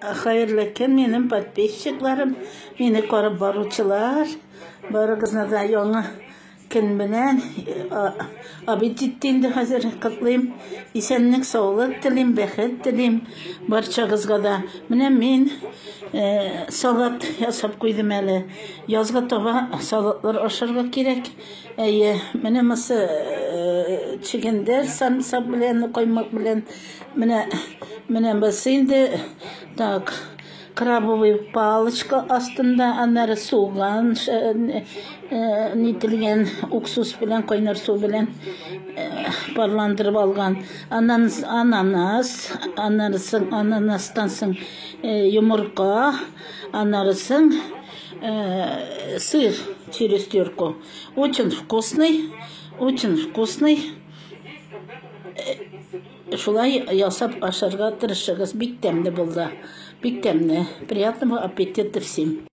Hayırlı eкен менің подписчикларым, мені көріп баручылар, барығызна да яңа көн белән аппетитинде хәзер котлыйм. Исәнлек, саулык телим, бәхет телим барчагызга да. Менә мин салат ясап куйдым әле. Язга таба салатлар ашарга кирәк. Әйе, менә мосы чигендер самсак белән, коймак белән. Менә без инде так крабовый палочка астында, аннары суган, нителгән уксус белән, кайнар су белән парландырып алган. Ананас, ананастан соң йомырка, аннарысын сыр через терку. Очень вкусный, очень вкусный. Шулай ясап ашарга тырышыгыз, бик тәмле булды. Бик тәмле. Приятного аппетита всем.